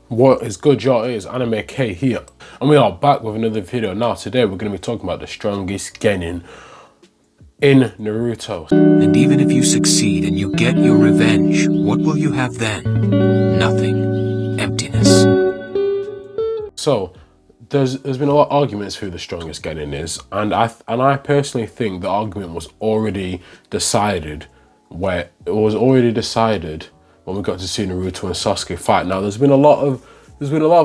What is good, y'all? It is Anime K here, and we are back with another video. Now, today we're going to be talking about the strongest genin in Naruto. And even if you succeed and you get your revenge, what will you have then? Nothing. Emptiness. So, there's been a lot of arguments who the strongest genin is, and I personally think the argument was already decided when we got to see Naruto and Sasuke fight. Now, there's been a lot of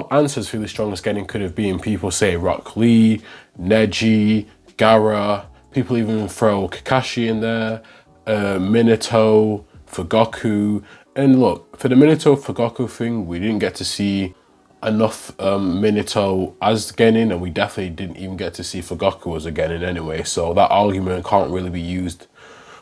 answers who the strongest genin could have been. People say Rock Lee, Neji, Gaara. People even throw Kakashi in there, Minato, Fugoku. And look, for the Minato Fugoku thing, we didn't get to see enough Minato as genin, and we definitely didn't even get to see Fugoku as a genin anyway. So that argument can't really be used,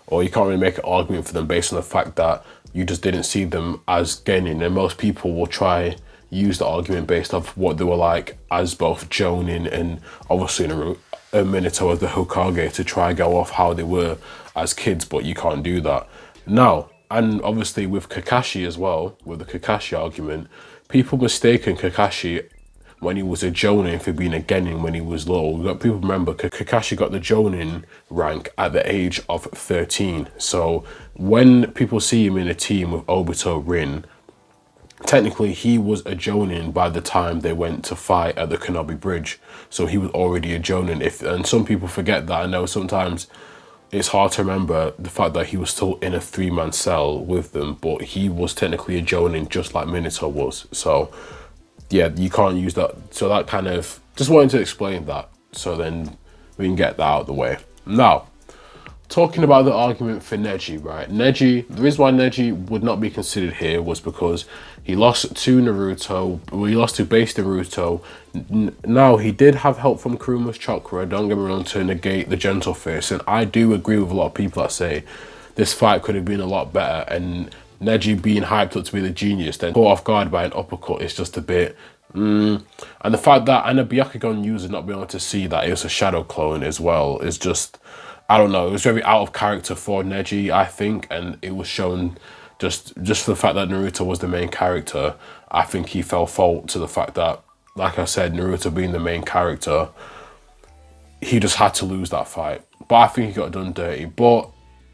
or you can't really make an argument for them based on the fact that you just didn't see them as genin. And most people will try use the argument based off what they were like as both Jonin and obviously Minato as the Hokage to try go off how they were as kids, but you can't do that. Now, and obviously with Kakashi as well, with the Kakashi argument, people mistaken Kakashi when he was a Jonin for being a genin when he was little. People remember Kakashi got the Jonin rank at the age of 13. So when people see him in a team with Obito, Rin, technically he was a Jonin by the time they went to fight at the Kenobi Bridge. So he was already a Jonin. And some people forget that. I know sometimes it's hard to remember the fact that he was still in a 3-man cell with them, but he was technically a Jonin just like Minato was. So yeah, you can't use that. So that kind of, just wanted to explain that so then we can get that out of the way. Now, talking about the argument for Neji, right? Neji, the reason why Neji would not be considered here was because he lost to Naruto, he lost to base Naruto. Now, he did have help from Kuruma's chakra, don't get me wrong, to negate the gentle fist. And I do agree with a lot of people that say this fight could have been a lot better, and Neji being hyped up to be the genius, then caught off guard by an uppercut is just a bit... And the fact that and a Byakugan user not being able to see that it was a shadow clone as well is just... I don't know, it was very out of character for Neji, I think, and it was shown just for the fact that Naruto was the main character. I think he fell fault to the fact that, like I said, Naruto being the main character, he just had to lose that fight. But I think he got done dirty. But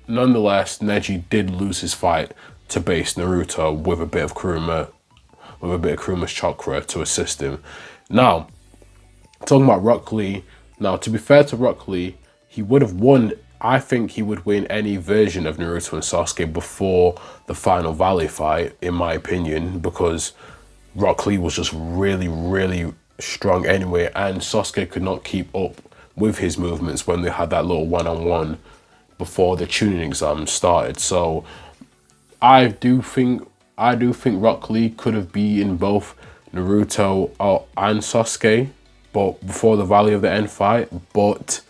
nonetheless, Neji did lose his fight to base Naruto with a bit of Kuruma's chakra to assist him. Now, talking about Rock Lee, now to be fair to Rock Lee, he would have won. I think he would win any version of Naruto and Sasuke before the final Valley fight, in my opinion, because Rock Lee was just really, really strong anyway, and Sasuke could not keep up with his movements when they had that little one-on-one before the tuning exam started. So I do think Rock Lee could have beaten both Naruto and Sasuke, but before the Valley of the End fight. But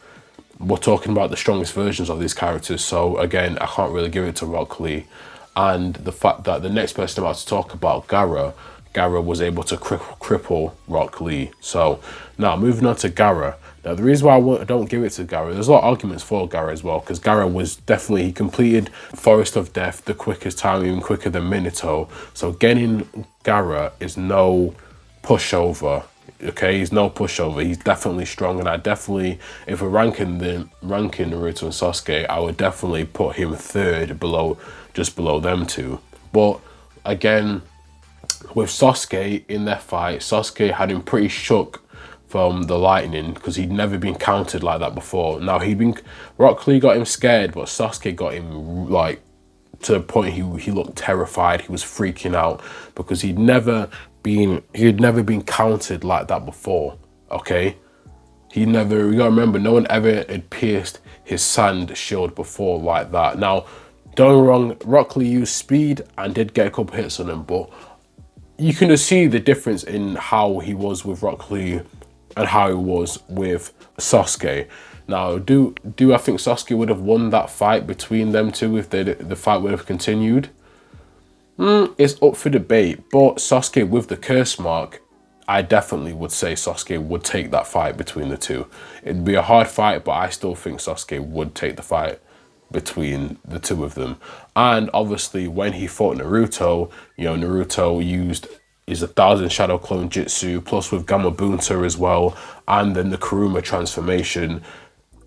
we're talking about the strongest versions of these characters, so again, I can't really give it to Rock Lee. And the fact that the next person I'm about to talk about, Gaara was able to cripple Rock Lee. So now moving on to Gaara. Now the reason why I don't give it to Gaara, there's a lot of arguments for Gaara as well, because Gaara was definitely, he completed Forest of Death the quickest time, even quicker than Minato. So getting Gaara is no pushover. Okay, he's no pushover. He's definitely strong, and I definitely, if we're ranking Naruto and Sasuke, I would definitely put him third, just below them two. But again, with Sasuke in their fight, Sasuke had him pretty shook from the lightning because he'd never been countered like that before. Now Rock Lee got him scared, but Sasuke got him like to the point he looked terrified. He was freaking out because he'd never been countered like that before. Okay, you gotta remember, no one ever had pierced his sand shield before like that. Now, don't get me wrong, Rock Lee used speed and did get a couple hits on him, but you can just see the difference in how he was with Rock Lee and how he was with Sasuke. Now, do I think Sasuke would have won that fight between them two if the fight would have continued? It's up for debate, but Sasuke with the curse mark, I definitely would say Sasuke would take that fight between the two. It'd be a hard fight, but I still think Sasuke would take the fight between the two of them. And obviously when he fought Naruto, you know, Naruto used his 1,000 shadow clone jutsu, plus with Gamma Bunta as well, and then the Kuruma transformation,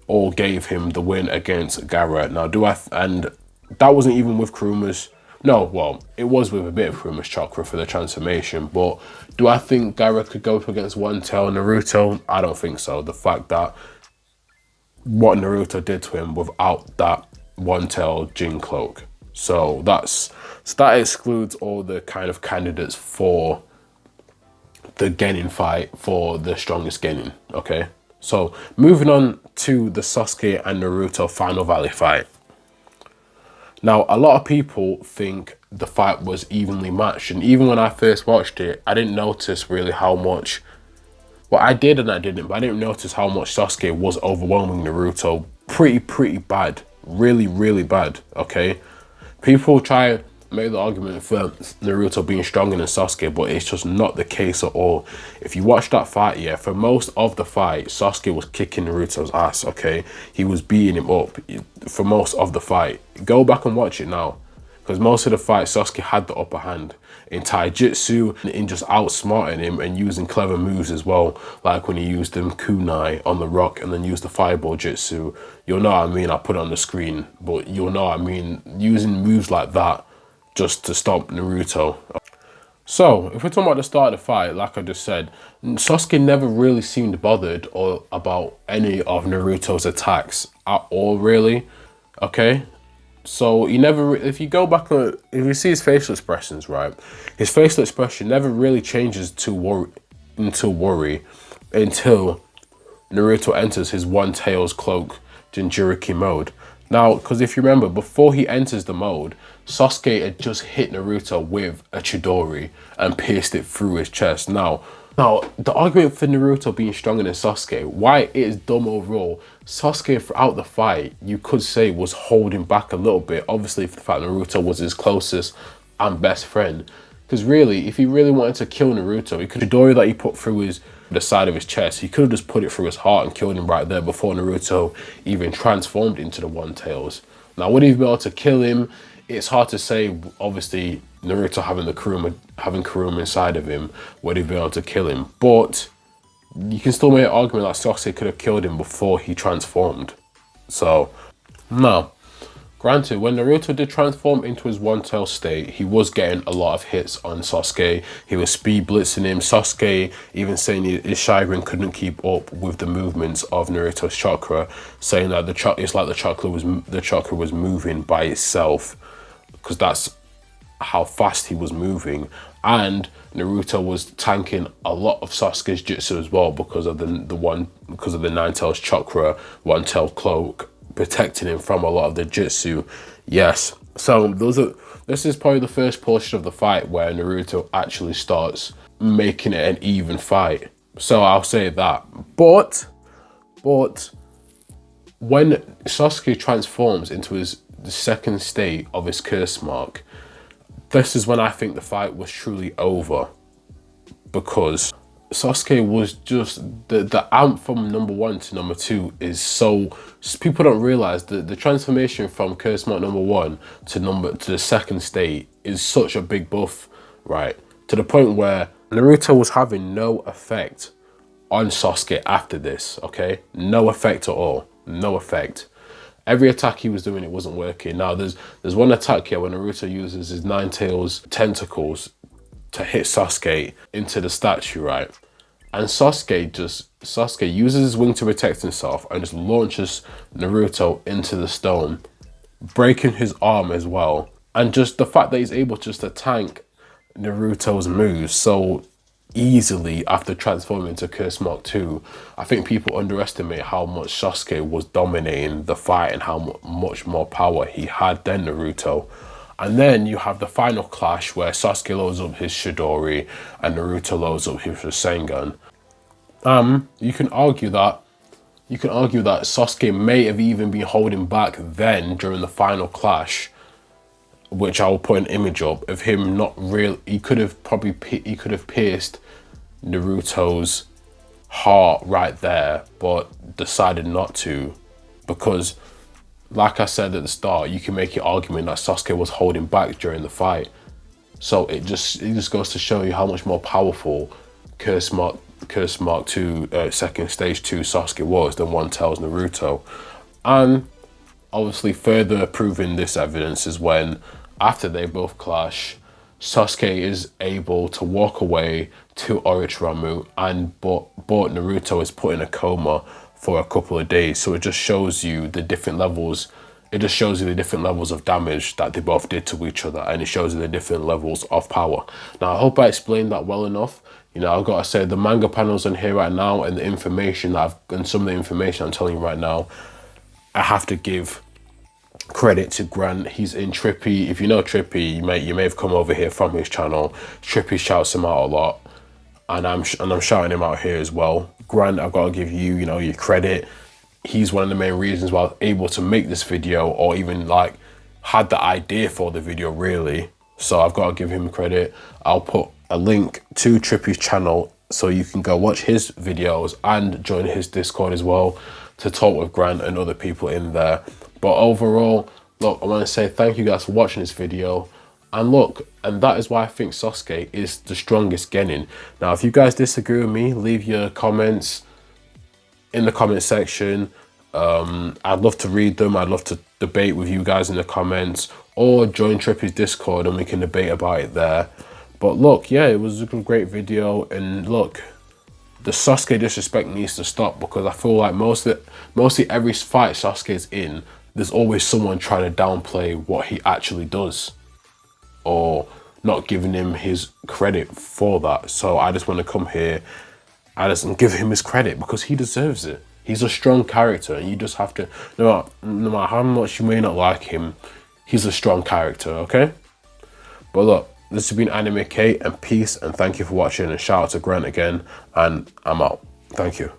all gave him the win against Gaara. Now, and that wasn't even with Kuruma's, no, well, it was with a bit of Kuruma's chakra for the transformation, but do I think Gaara could go up against One Tail Naruto? I don't think so. The fact that what Naruto did to him without that One Tail Jin cloak. So that excludes all the kind of candidates for the Genin fight for the strongest Genin, okay? So moving on to the Sasuke and Naruto Final Valley fight. Now, a lot of people think the fight was evenly matched, and even when I first watched it, I didn't notice really how much, well, I did and I didn't, but I didn't notice how much Sasuke was overwhelming Naruto pretty bad, really bad, okay? People try to make the argument for Naruto being stronger than Sasuke, but it's just not the case at all. If you watch that fight, yeah, for most of the fight, Sasuke was kicking Naruto's ass, okay? He was beating him up for most of the fight. Go back and watch it now, because most of the fight, Sasuke had the upper hand in taijutsu, in just outsmarting him and using clever moves as well, like when he used them kunai on the rock and then used the fireball jutsu. You'll know what I mean, I'll put it on the screen, but you'll know what I mean, using moves like that just to stop Naruto. So, if we're talking about the start of the fight, like I just said, Sasuke never really seemed bothered or about any of Naruto's attacks at all, really, okay? So, he never, if you go back, if you see his facial expressions, right, his facial expression never really changes to worry until Naruto enters his One Tail's Cloak Jinchuriki mode. Now, because if you remember, before he enters the mode, Sasuke had just hit Naruto with a Chidori and pierced it through his chest. Now, the argument for Naruto being stronger than Sasuke, why it is dumb overall, Sasuke throughout the fight, you could say, was holding back a little bit. Obviously, for the fact Naruto was his closest and best friend. Because really, if he really wanted to kill Naruto, he could have Chidori that he put through the side of his chest, he could have just put it through his heart and killed him right there before Naruto even transformed into the One Tails. Now, would he be able to kill him? It's hard to say. Obviously, Naruto having Kuruma inside of him, would he be able to kill him? But you can still make an argument that Sasuke could have killed him before he transformed. So, no. Granted, when Naruto did transform into his One Tail state, he was getting a lot of hits on Sasuke. He was speed blitzing him. Sasuke even saying his Sharingan couldn't keep up with the movements of Naruto's chakra, saying that it's like the chakra was moving by itself, because that's how fast he was moving. And Naruto was tanking a lot of Sasuke's jutsu as well because of the Nine Tails chakra, One Tail cloak, protecting him from a lot of the jutsu. Yes, so this is probably the first portion of the fight where Naruto actually starts making it an even fight. So I'll say that. But when Sasuke transforms into the second state of his curse mark, this is when I think the fight was truly over, because Sasuke was just the amp from number 1 to number 2 is so, people don't realize that the transformation from curse mark number 1 to the second state is such a big buff, right? To the point where Naruto was having no effect on Sasuke after this, okay? No effect at all, no effect. Every attack he was doing, it wasn't working. Now there's one attack here when Naruto uses his Nine Tails tentacles to hit Sasuke into the statue, right? And Sasuke uses his wing to protect himself and just launches Naruto into the stone, breaking his arm as well. And just the fact that he's able just to tank Naruto's moves so easily after transforming into Curse Mark 2, I think people underestimate how much Sasuke was dominating the fight and how much more power he had than Naruto. And then you have the final clash where Sasuke loads up his Chidori and Naruto loads up his Rasengan. You can argue that Sasuke may have even been holding back then during the final clash, which I will put an image up of him not real. He could have pierced Naruto's heart right there, but decided not to, because like I said at the start, you can make an argument that Sasuke was holding back during the fight. So it just goes to show you how much more powerful Curse Mark 2 second stage 2 Sasuke was than One Tails Naruto. And obviously further proving this evidence is when, after they both clash, Sasuke is able to walk away to Orochimaru, but Naruto is put in a coma for a couple of days. So it just shows you the different levels. It just shows you the different levels of damage that they both did to each other, and it shows you the different levels of power. Now, I hope I explained that well enough. You know, I've got to say the manga panels in here right now, and the information and some of the information I'm telling you right now, I have to give credit to Grant. He's in Trippy. If you know Trippy, you may have come over here from his channel. Trippy shouts him out a lot, and I'm shouting him out here as well. Grant, I've got to give you, you know, your credit. He's one of the main reasons why I was able to make this video, or even like had the idea for the video, really. So I've got to give him credit. I'll put a link to Trippy's channel so you can go watch his videos and join his Discord as well to talk with Grant and other people in there. But overall, look, I want to say thank you guys for watching this video. And look, and that is why I think Sasuke is the strongest genin. Now, if you guys disagree with me, leave your comments in the comment section. I'd love to read them. I'd love to debate with you guys in the comments, or join Trippy's Discord and we can debate about it there. But look, yeah, it was a great video. And look, the Sasuke disrespect needs to stop, because I feel like mostly every fight Sasuke is in, there's always someone trying to downplay what he actually does, or not giving him his credit for that. So I just want to come here, I just give him his credit, because he deserves it. He's a strong character, and you just have to, no matter how much you may not like him, he's a strong character, okay? But look, this has been Anime K, and peace, and thank you for watching, and shout out to Grant again, and I'm out. Thank you.